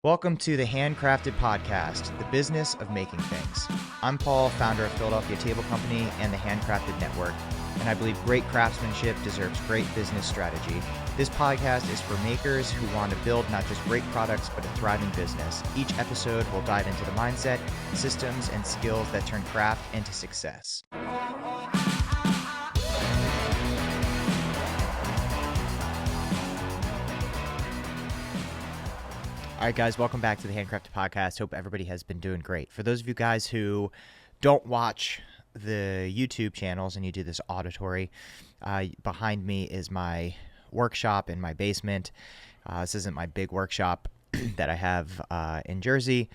Welcome to the Handcrafted Podcast, the business of making things. I'm Paul, founder of Philadelphia Table Company and the Handcrafted Network, and I believe great craftsmanship deserves great business strategy. This podcast is for makers who want to build not just great products, but a thriving business. Each episode will dive into the mindset, systems, and skills that turn craft into success. All right, guys, welcome back to the Handcrafted Podcast. Hope everybody has been doing great. For those of you guys who don't watch the YouTube channels and you do this auditory, behind me is my workshop in my basement. This isn't my big workshop that I have in Jersey.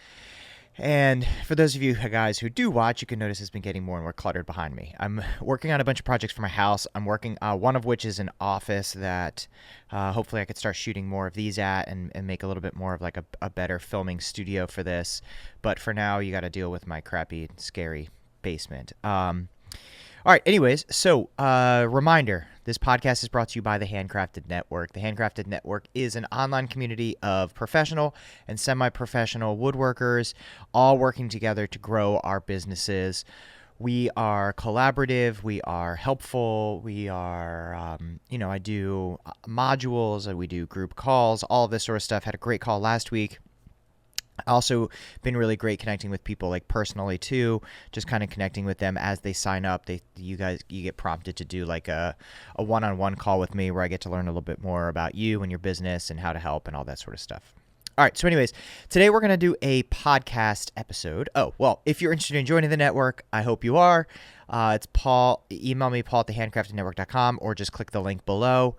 And for those of you guys who do watch, you can notice it's been getting more and more cluttered behind me. I'm working on a bunch of projects for my house. I'm working, one of which is an office that hopefully I could start shooting more of these at and make a little bit more of like a better filming studio for this. But for now, you got to deal with my crappy, scary basement. All right, anyways, so reminder, this podcast is brought to you by the Handcrafted Network. The Handcrafted Network is an online community of professional and semi-professional woodworkers all working together to grow our businesses. We are collaborative, we are helpful, we are, I do modules, we do group calls, all of this sort of stuff. Had a great call last week. Also been really great connecting with people like personally too, just kind of connecting with them as they sign up. You get prompted to do like a one-on-one call with me where I get to learn a little bit more about you and your business and how to help and all that sort of stuff. All right, so anyways, today we're going to do a podcast episode. Oh, well, if you're interested in joining the network, I hope you are. It's Paul. Email me, paul@thehandcraftednetwork.com, or just click the link below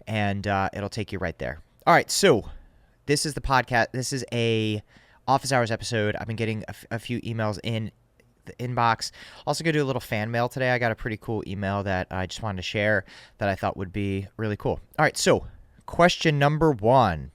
and it'll take you right there. All right, so this is the podcast. This is a office hours episode. I've been getting a few emails in the inbox. Also going to do a little fan mail today. I got a pretty cool email that I just wanted to share that I thought would be really cool. All right, so question number 1.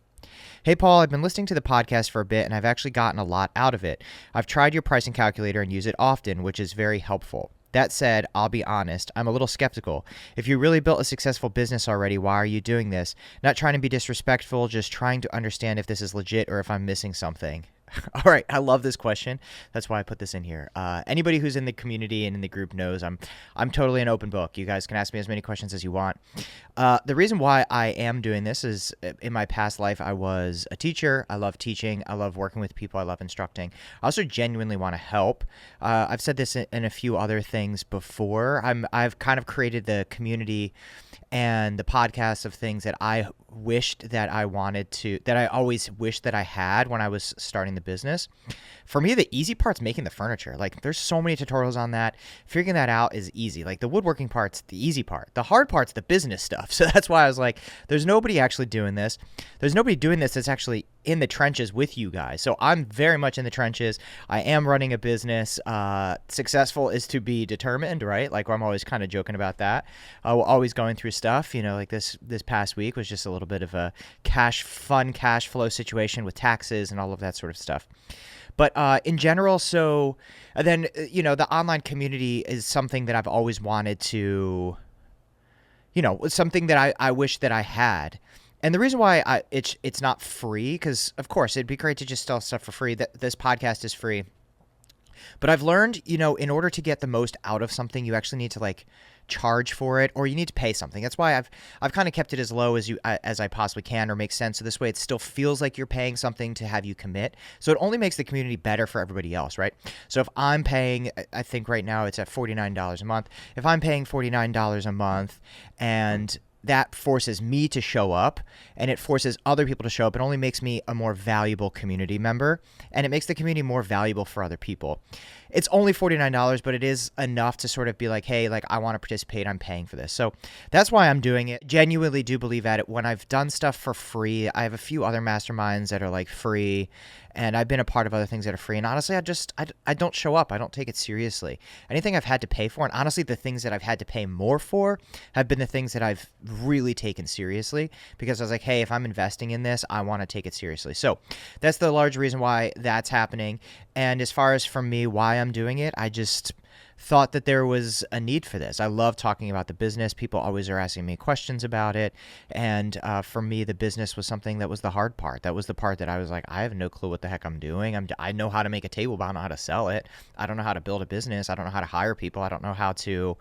Hey, Paul, I've been listening to the podcast for a bit, and I've actually gotten a lot out of it. I've tried your pricing calculator and use it often, which is very helpful. That said, I'll be honest, I'm a little skeptical. If you really built a successful business already, why are you doing this? Not trying to be disrespectful, just trying to understand if this is legit or if I'm missing something. All right, I love this question. That's why I put this in here. Anybody who's in the community and in the group knows I'm totally an open book. You guys can ask me as many questions as you want. The reason why I am doing this is in my past life, I was a teacher. I love teaching. I love working with people. I love instructing. I also genuinely want to help. I've said this in a few other things before. I've kind of created the community and the podcast of things that I wished that I wanted to, that I always wished that I had when I was starting the business. For me, the easy part's making the furniture. Like, there's so many tutorials on that. Figuring that out is easy. Like, the woodworking part's the easy part. The hard part's the business stuff. So that's why I was like, there's nobody actually doing this. There's nobody doing this that's actually in the trenches with you guys. So I'm very much in the trenches. I am running a business. Successful is to be determined, right? Like, I'm always kind of joking about that. Always going through stuff, like this past week was just a little bit of a fun cash flow situation with taxes and all of that sort of stuff. But in general, so then, the online community is something that I've always wanted to, something that I wish that I had. And the reason why it's not free, because, of course, it'd be great to just sell stuff for free. This podcast is free. But I've learned, in order to get the most out of something, you actually need to, charge for it, or you need to pay something. That's why I've kind of kept it as low as I possibly can, or makes sense. So this way it still feels like you're paying something to have you commit. So it only makes the community better for everybody else, right? So if I'm paying, I think right now it's at $49 a month. If I'm paying $49 a month and that forces me to show up and it forces other people to show up, it only makes me a more valuable community member, and it makes the community more valuable for other people. It's only $49, but it is enough to sort of be like, hey, I want to participate. I'm paying for this. So that's why I'm doing it. Genuinely do believe at it. When I've done stuff for free, I have a few other masterminds that are free, and I've been a part of other things that are free. And honestly, I don't show up. I don't take it seriously. Anything I've had to pay for, and honestly, the things that I've had to pay more for have been the things that I've really taken seriously, because I was like, hey, if I'm investing in this, I want to take it seriously. So that's the large reason why that's happening. And as far as for me, why I'm doing it, I just thought that there was a need for this. I love talking about the business. People always are asking me questions about it. And for me, the business was something that was the hard part. That was the part that I was like, I have no clue what the heck I'm doing. I know how to make a table, but I don't know how to sell it. I don't know how to build a business. I don't know how to hire people. I don't know how to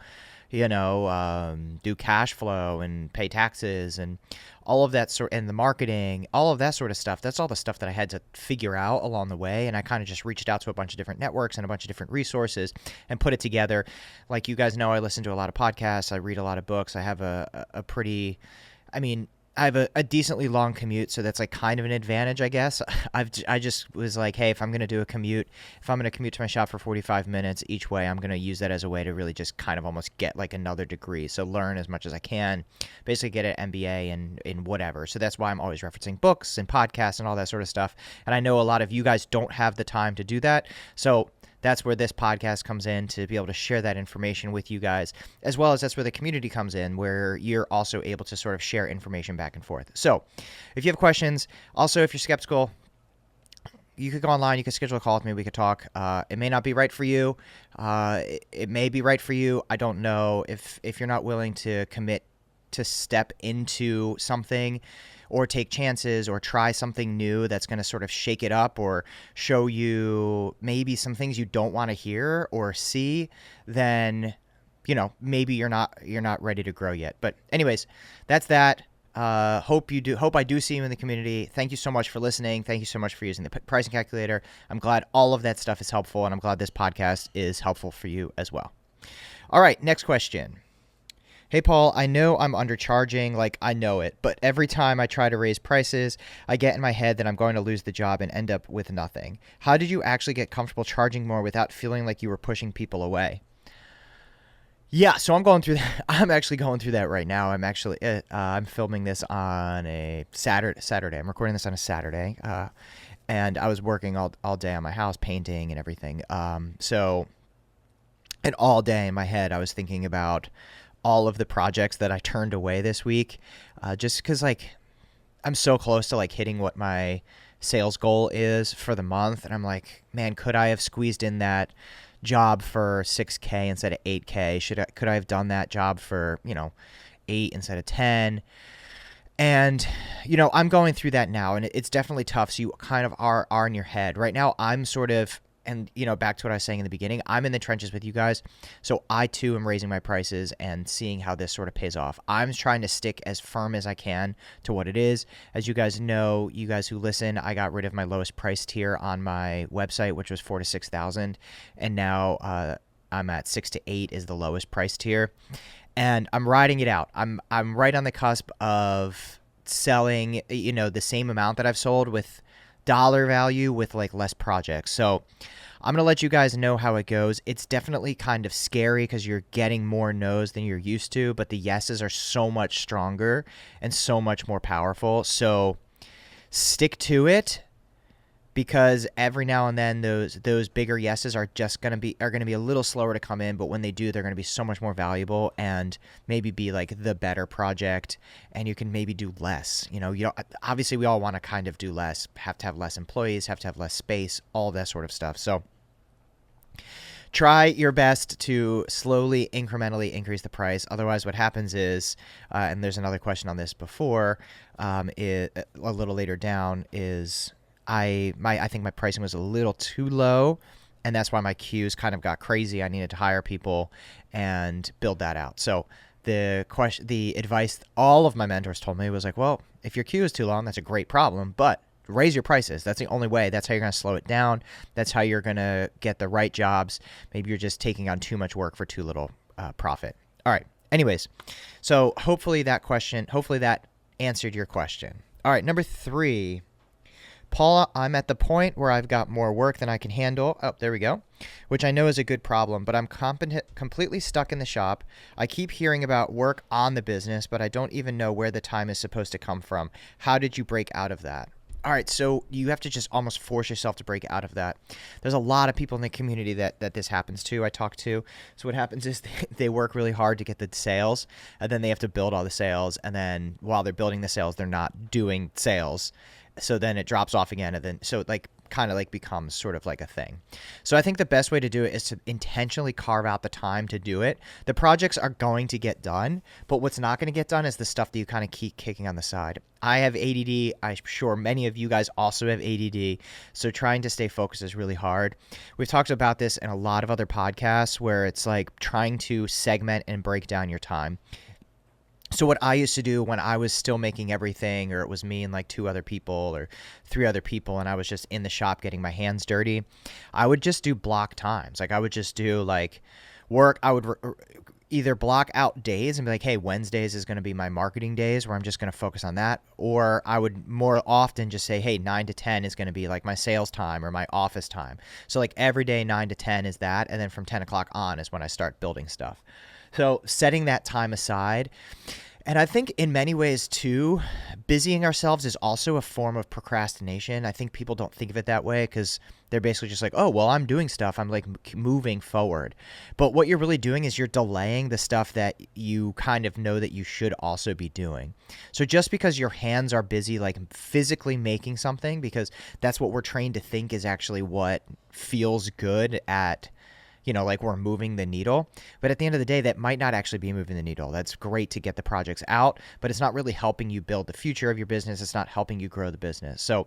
do cash flow and pay taxes and all of that and the marketing, all of that sort of stuff. That's all the stuff that I had to figure out along the way. And I kind of just reached out to a bunch of different networks and a bunch of different resources and put it together. Like you guys know, I listen to a lot of podcasts. I read a lot of books. I have I have a decently long commute, so that's like kind of an advantage, I guess. I just was like, hey, if I'm going to commute to my shop for 45 minutes each way, I'm going to use that as a way to really just kind of almost get like another degree. So learn as much as I can, basically get an MBA in whatever. So that's why I'm always referencing books and podcasts and all that sort of stuff. And I know a lot of you guys don't have the time to do that. So that's where this podcast comes in, to be able to share that information with you guys, as well as that's where the community comes in, where you're also able to sort of share information back and forth. So if you have questions, also if you're skeptical, you could go online, you could schedule a call with me, we could talk. It may not be right for you. It may be right for you. I don't know. If you're not willing to commit to step into something or take chances or try something new that's going to sort of shake it up or show you maybe some things you don't want to hear or see, then maybe you're not ready to grow yet. But anyways, that's that. Hope I do see you in the community. Thank you so much for listening. Thank you so much for using the pricing calculator. I'm glad all of that stuff is helpful, and I'm glad this podcast is helpful for you as well. All right, next question. Hey, Paul, I know I'm undercharging, like I know it, but every time I try to raise prices, I get in my head that I'm going to lose the job and end up with nothing. How did you actually get comfortable charging more without feeling like you were pushing people away? Yeah, so I'm going through that. I'm actually going through that right now. I'm filming this on a Saturday. I'm recording this on a Saturday, and I was working all day on my house, painting and everything. And all day in my head, I was thinking about all of the projects that I turned away this week, just because like I'm so close to like hitting what my sales goal is for the month. And I'm like, man, could I have squeezed in that job for $6K instead of $8K? Could I have done that job for, 8 instead of 10? And, I'm going through that now, and it's definitely tough. So you kind of are in your head right now. I'm sort of, and, back to what I was saying in the beginning, I'm in the trenches with you guys. So I too am raising my prices and seeing how this sort of pays off. I'm trying to stick as firm as I can to what it is. As you guys know, you guys who listen, I got rid of my lowest price tier on my website, which was $4,000 to $6,000. And now I'm at 6 to 8 is the lowest price tier. And I'm riding it out. I'm right on the cusp of selling, the same amount that I've sold with dollar value with like less projects. So I'm going to let you guys know how it goes. It's definitely kind of scary because you're getting more no's than you're used to, but the yeses are so much stronger and so much more powerful. So stick to it, because every now and then those bigger yeses are going to be a little slower to come in, but when they do, they're going to be so much more valuable and maybe be like the better project, and you can maybe do less. Obviously we all want to kind of do less, have to have less employees, have to have less space, all that sort of stuff. So try your best to slowly, incrementally increase the price. Otherwise, what happens is, and there's another question on this before, a little later down, is I think my pricing was a little too low, and that's why my queues kind of got crazy. I needed to hire people and build that out. So the advice all of my mentors told me was like, well, if your queue is too long, that's a great problem, but raise your prices. That's the only way. That's how you're going to slow it down. That's how you're going to get the right jobs. Maybe you're just taking on too much work for too little profit. All right. Anyways, so hopefully that answered your question. All right. Number 3. Paula, I'm at the point where I've got more work than I can handle. Oh, there we go. Which I know is a good problem, but I'm completely stuck in the shop. I keep hearing about work on the business, but I don't even know where the time is supposed to come from. How did you break out of that? All right, so you have to just almost force yourself to break out of that. There's a lot of people in the community that this happens to, I talk to. So what happens is they work really hard to get the sales, and then they have to build all the sales, and then while they're building the sales, they're not doing sales. So then it drops off again, and then so it like kind of like becomes sort of like a thing. So I think the best way to do it is to intentionally carve out the time to do it. The projects are going to get done, but what's not going to get done is the stuff that you kind of keep kicking on the side. I have ADD. I'm sure many of you guys also have ADD. So trying to stay focused is really hard. We've talked about this in a lot of other podcasts where it's like trying to segment and break down your time. So what I used to do when I was still making everything, or it was me and like 2 other people or 3 other people, and I was just in the shop getting my hands dirty, I would just do block times. Like I would just do like work. I would either block out days and be like, hey, Wednesdays is going to be my marketing days where I'm just going to focus on that. Or I would more often just say, hey, 9 to 10 is going to be like my sales time or my office time. So like every day 9 to 10 is that. And then from 10 o'clock on is when I start building stuff. So setting that time aside. And I think in many ways too, busying ourselves is also a form of procrastination. I think people don't think of it that way because they're basically just like, oh, well, I'm doing stuff. I'm like moving forward. But what you're really doing is you're delaying the stuff that you kind of know that you should also be doing. So just because your hands are busy, like physically making something, because that's what we're trained to think is actually what feels good at, like we're moving the needle. But at the end of the day, that might not actually be moving the needle. That's great to get the projects out, but it's not really helping you build the future of your business. It's not helping you grow the business. So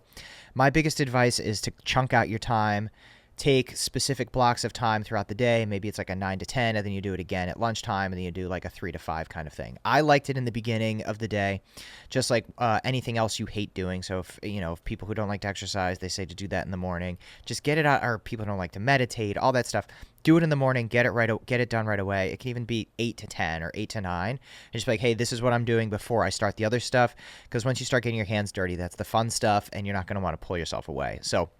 my biggest advice is to chunk out your time, take specific blocks of time throughout the day. Maybe it's like a 9 to 10, and then you do it again at lunchtime, and then you do like a 3 to 5 kind of thing. I liked it in the beginning of the day, just like anything else you hate doing. So if people who don't like to exercise, they say to do that in the morning, just get it out. Or people don't like to meditate, all that stuff. Do it in the morning, get it done right away. It can even be 8 to 10 or 8 to 9. And just be like, hey, this is what I'm doing before I start the other stuff. Because once you start getting your hands dirty, that's the fun stuff, and you're not going to want to pull yourself away. So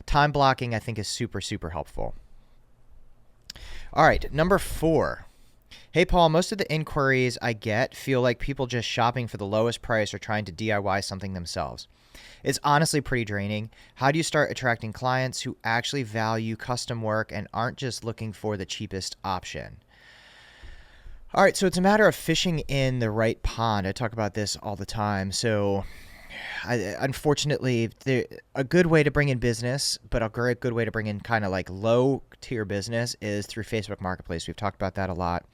time blocking, I think, is super, super helpful. All right, number 4. Hey, Paul, most of the inquiries I get feel like people just shopping for the lowest price or trying to DIY something themselves. It's honestly pretty draining. How do you start attracting clients who actually value custom work and aren't just looking for the cheapest option? All right, so it's a matter of fishing in the right pond. I talk about this all the time. So unfortunately, a good way to bring in business, but a good way to bring in kind of like low tier business is through Facebook Marketplace. We've talked about that a lot.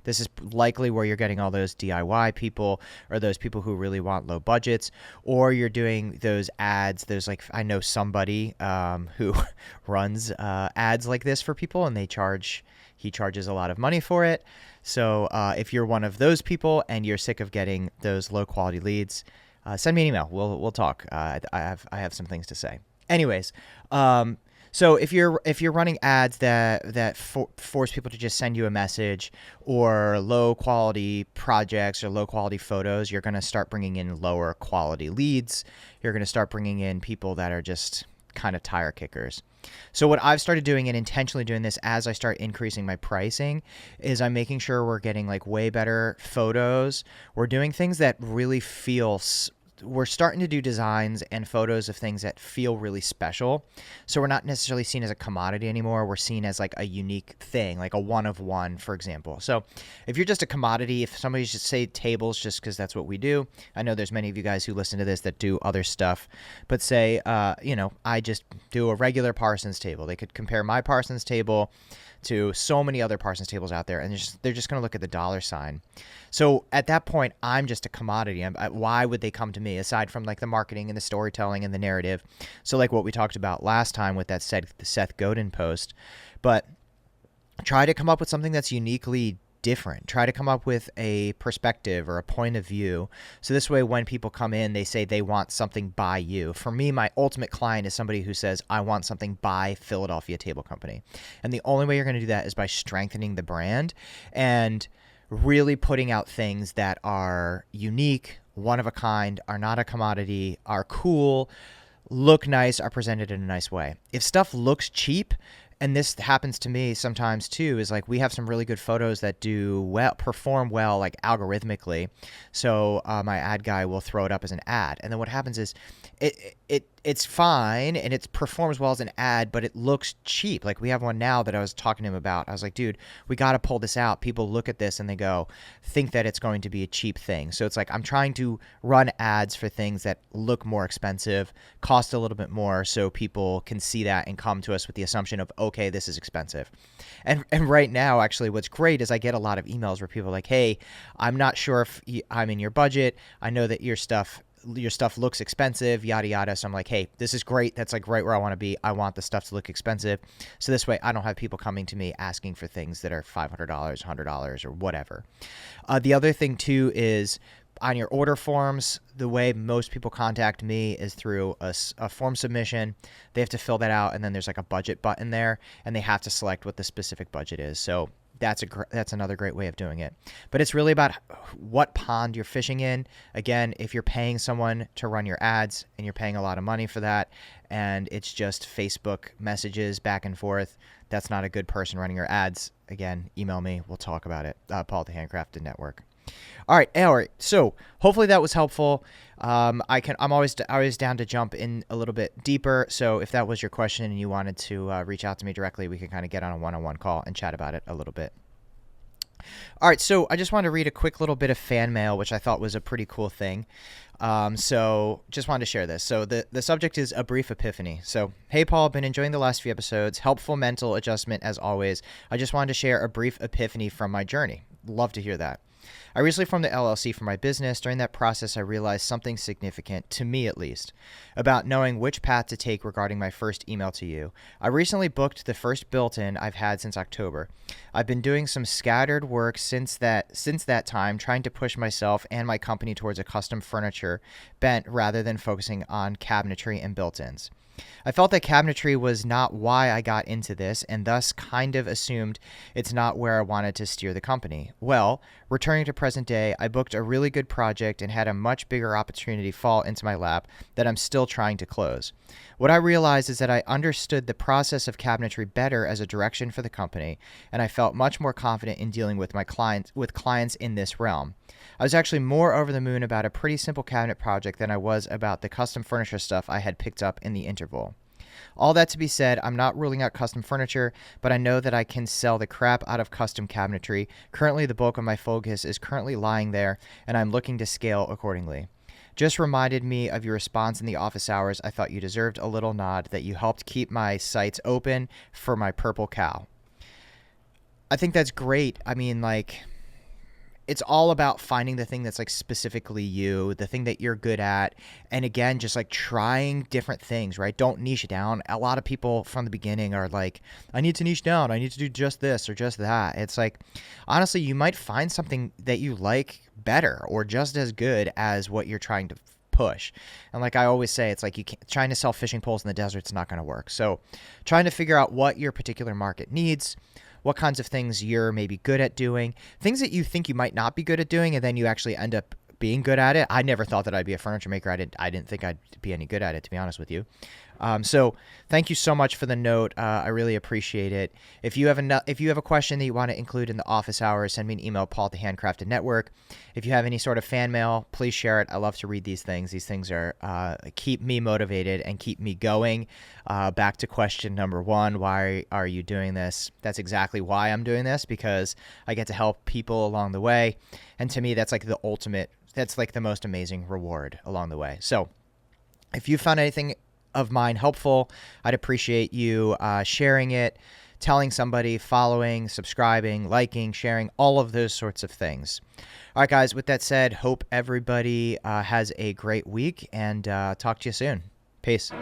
This is likely where you're getting all those DIY people or those people who really want low budgets, or you're doing those ads. There's like, I know somebody who runs ads like this for people, and he charges a lot of money for it. So if you're one of those people and you're sick of getting those low quality leads, send me an email. We'll talk. I have some things to say. Anyways, so if you're running ads that force people to just send you a message, or low quality projects or low quality photos, you're going to start bringing in lower quality leads. You're going to start bringing in people that are just kind of tire kickers. So what I've started doing, and intentionally doing this as I start increasing my pricing, is I'm making sure we're getting like way better photos. We're doing things that really feel we're starting to do designs and photos of things that feel really special. So we're not necessarily seen as a commodity anymore. We're seen as like a unique thing, like a one of one, for example. So if you're just a commodity, if somebody should say tables just because that's what we do, I know there's many of you guys who listen to this that do other stuff, but say, I just do a regular Parsons table. They could compare my Parsons table to so many other Parsons tables out there, and they're just going to look at the dollar sign. So at that point, I'm just a commodity. Why would they come to me, aside from like the marketing and the storytelling and the narrative? So like what we talked about last time with that Seth Godin post. But try to come up with something that's uniquely different. Try to come up with a perspective or a point of view. So this way, when people come in, they say they want something by you. For me, my ultimate client is somebody who says, I want something by Philadelphia Table Company. And the only way you're going to do that is by strengthening the brand and really putting out things that are unique, one of a kind, are not a commodity, are cool, look nice, are presented in a nice way. If stuff looks cheap, and this happens to me sometimes too, is like we have some really good photos that perform well, like algorithmically. So my ad guy will throw it up as an ad. And then what happens is it's fine and it performs well as an ad, but it looks cheap. Like we have one now that I was talking to him about. I was like, dude, we got to pull this out. People look at this and they think that it's going to be a cheap thing. So it's like I'm trying to run ads for things that look more expensive, cost a little bit more, so people can see that and come to us with the assumption of, okay, this is expensive. And right now, actually, what's great is I get a lot of emails where people are like, hey, I'm not sure if I'm in your budget. I know that your stuff looks expensive, yada yada. So I'm like, hey, this is great. That's like right where I want to be. I want the stuff to look expensive. So this way I don't have people coming to me asking for things that are $500, $100 or whatever. The other thing too is on your order forms, the way most people contact me is through a form submission. They have to fill that out, and then there's like a budget button there, and they have to select what the specific budget is. So that's another great way of doing it. But it's really about what pond you're fishing in. Again, if you're paying someone to run your ads and you're paying a lot of money for that, and it's just Facebook messages back and forth, that's not a good person running your ads. Again, email me. We'll talk about it. Paul at the Handcrafted Network. All right. So hopefully that was helpful. I'm always down to jump in a little bit deeper. So if that was your question and you wanted to reach out to me directly, we can kind of get on a one-on-one call and chat about it a little bit. All right. So I just wanted to read a quick little bit of fan mail, which I thought was a pretty cool thing. So just wanted to share this. So the subject is a brief epiphany. So, hey, Paul, been enjoying the last few episodes. Helpful mental adjustment as always. I just wanted to share a brief epiphany from my journey. Love to hear that. I recently formed the LLC for my business. During that process, I realized something significant, to me at least, about knowing which path to take regarding my first email to you. I recently booked the first built-in I've had since October. I've been doing some scattered work since that time, trying to push myself and my company towards a custom furniture bent rather than focusing on cabinetry and built-ins. I felt that cabinetry was not why I got into this, and thus kind of assumed it's not where I wanted to steer the company. Well, returning to present day, I booked a really good project and had a much bigger opportunity fall into my lap that I'm still trying to close. What I realized is that I understood the process of cabinetry better as a direction for the company, and I felt much more confident in dealing with clients in this realm. I was actually more over the moon about a pretty simple cabinet project than I was about the custom furniture stuff I had picked up in the interval. All that to be said, I'm not ruling out custom furniture, but I know that I can sell the crap out of custom cabinetry. Currently, the bulk of my focus is currently lying there, and I'm looking to scale accordingly. Just reminded me of your response in the office hours. I thought you deserved a little nod that you helped keep my sites open for my purple cow. I think that's great. I mean, like, it's all about finding the thing that's like specifically you, the thing that you're good at. And again, just like trying different things, right? Don't niche down. A lot of people from the beginning are like, I need to niche down. I need to do just this or just that. It's like, honestly, you might find something that you like better or just as good as what you're trying to push. And like I always say, it's like trying to sell fishing poles in the desert, it's not going to work. So trying to figure out what your particular market needs, what kinds of things you're maybe good at doing, things that you think you might not be good at doing, and then you actually end up being good at it. I never thought that I'd be a furniture maker. I didn't think I'd be any good at it, to be honest with you. So thank you so much for the note. I really appreciate it. If you have a question that you want to include in the office hours, send me an email, Paul at the Handcrafted Network. If you have any sort of fan mail, please share it. I love to read these things. These things are keep me motivated and keep me going. Back to question number one, why are you doing this? That's exactly why I'm doing this, because I get to help people along the way. And to me, that's like the most amazing reward along the way. So if you found anything of mine helpful, I'd appreciate you sharing it, telling somebody, following, subscribing, liking, sharing, all of those sorts of things. All right, guys, with that said, hope everybody has a great week, and talk to you soon. Peace.